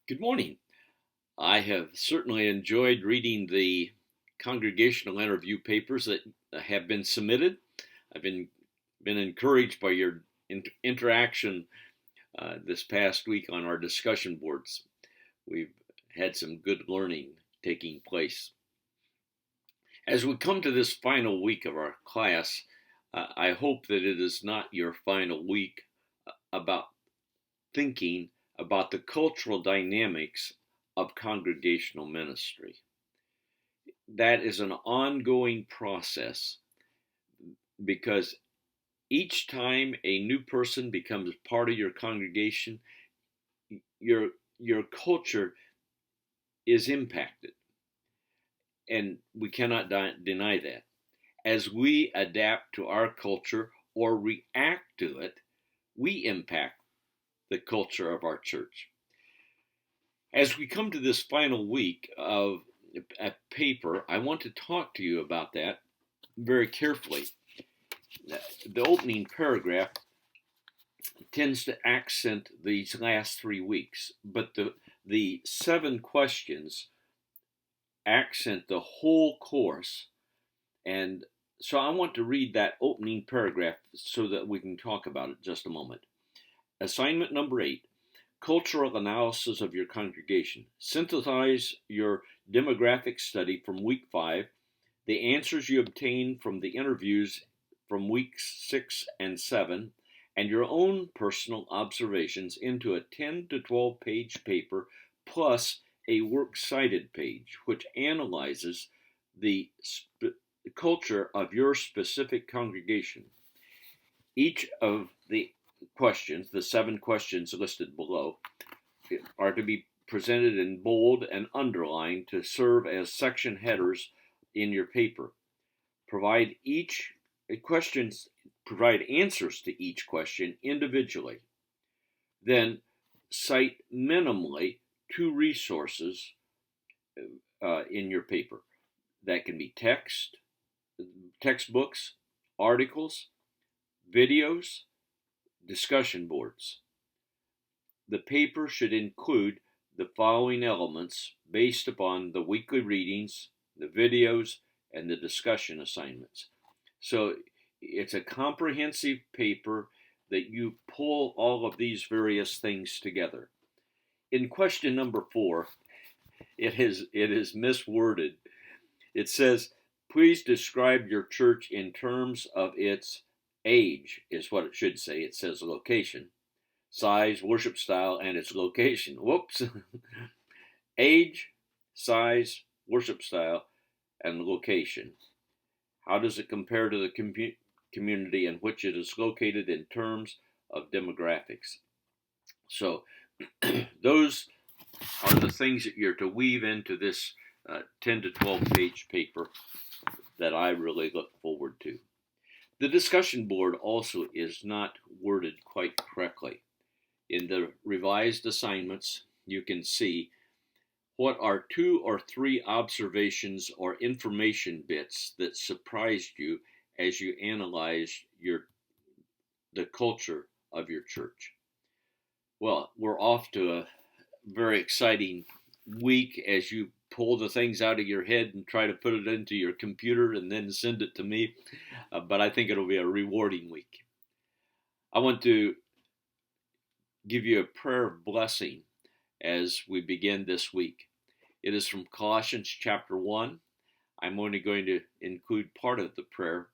Good morning. I have certainly enjoyed reading the congregational interview papers that have been submitted. I've been encouraged by your interaction this past week on our discussion boards. We've had some good learning taking place. As we come to this final week of our class, I hope that it is not your final week about thinking about the cultural dynamics of congregational ministry. That is an ongoing process because each time a new person becomes part of your congregation, your your culture is impacted, and we cannot deny that. As we adapt to our culture or react to it, we impact the culture of our church. As we come to this final week of a paper, I want to talk to you about that very carefully. The opening paragraph tends to accent these last 3 weeks, but the 7 questions accent the whole course. And so I want to read that opening paragraph so that we can talk about it just a moment. Assignment number 8, cultural analysis of your congregation. Synthesize your demographic study from week 5, the answers you obtain from the interviews from weeks 6 and 7, and your own personal observations into a 10 to 12 page paper plus a works cited page, which analyzes the culture of your specific congregation. Each of the questions, the 7 questions listed below, are to be presented in bold and underlined to serve as section headers in your paper. Provide answers to each question individually. Then cite minimally 2 resources in your paper. That can be textbooks, articles, videos, discussion boards. The paper should include the following elements based upon the weekly readings, the videos, and the discussion assignments. So it's a comprehensive paper that you pull all of these various things together. In question number 4, it is misworded. It says, please describe your church in terms of its age, is what it should say. It says location, size, worship style, and its location. Whoops. Age, size, worship style, and location. How does it compare to the community in which it is located in terms of demographics? So those are the things that you're to weave into this 10 to 12 page paper that I really look forward to. The discussion board also is not worded quite correctly. In the revised assignments, you can see what are 2 or 3 observations or information bits that surprised you as you analyzed the culture of your church. Well, we're off to a very exciting week as you pull the things out of your head and try to put it into your computer and then send it to me. But I think it'll be a rewarding week. I want to give you a prayer of blessing as we begin this week. It is from Colossians chapter 1. I'm only going to include part of the prayer,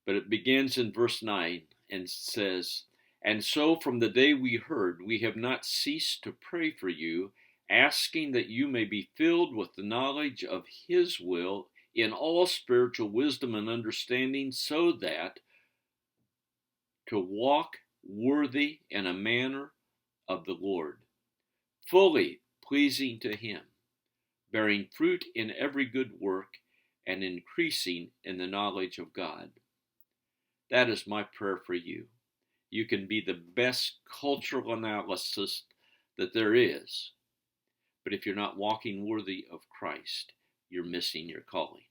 but it begins in verse 9 and says, and so from the day we heard, we have not ceased to pray for you, asking that you may be filled with the knowledge of His will in all spiritual wisdom and understanding, so that to walk worthy in a manner of the Lord, fully pleasing to Him, bearing fruit in every good work and increasing in the knowledge of God. That is my prayer for you. You can be the best cultural analyst that there is, but if you're not walking worthy of Christ, you're missing your calling.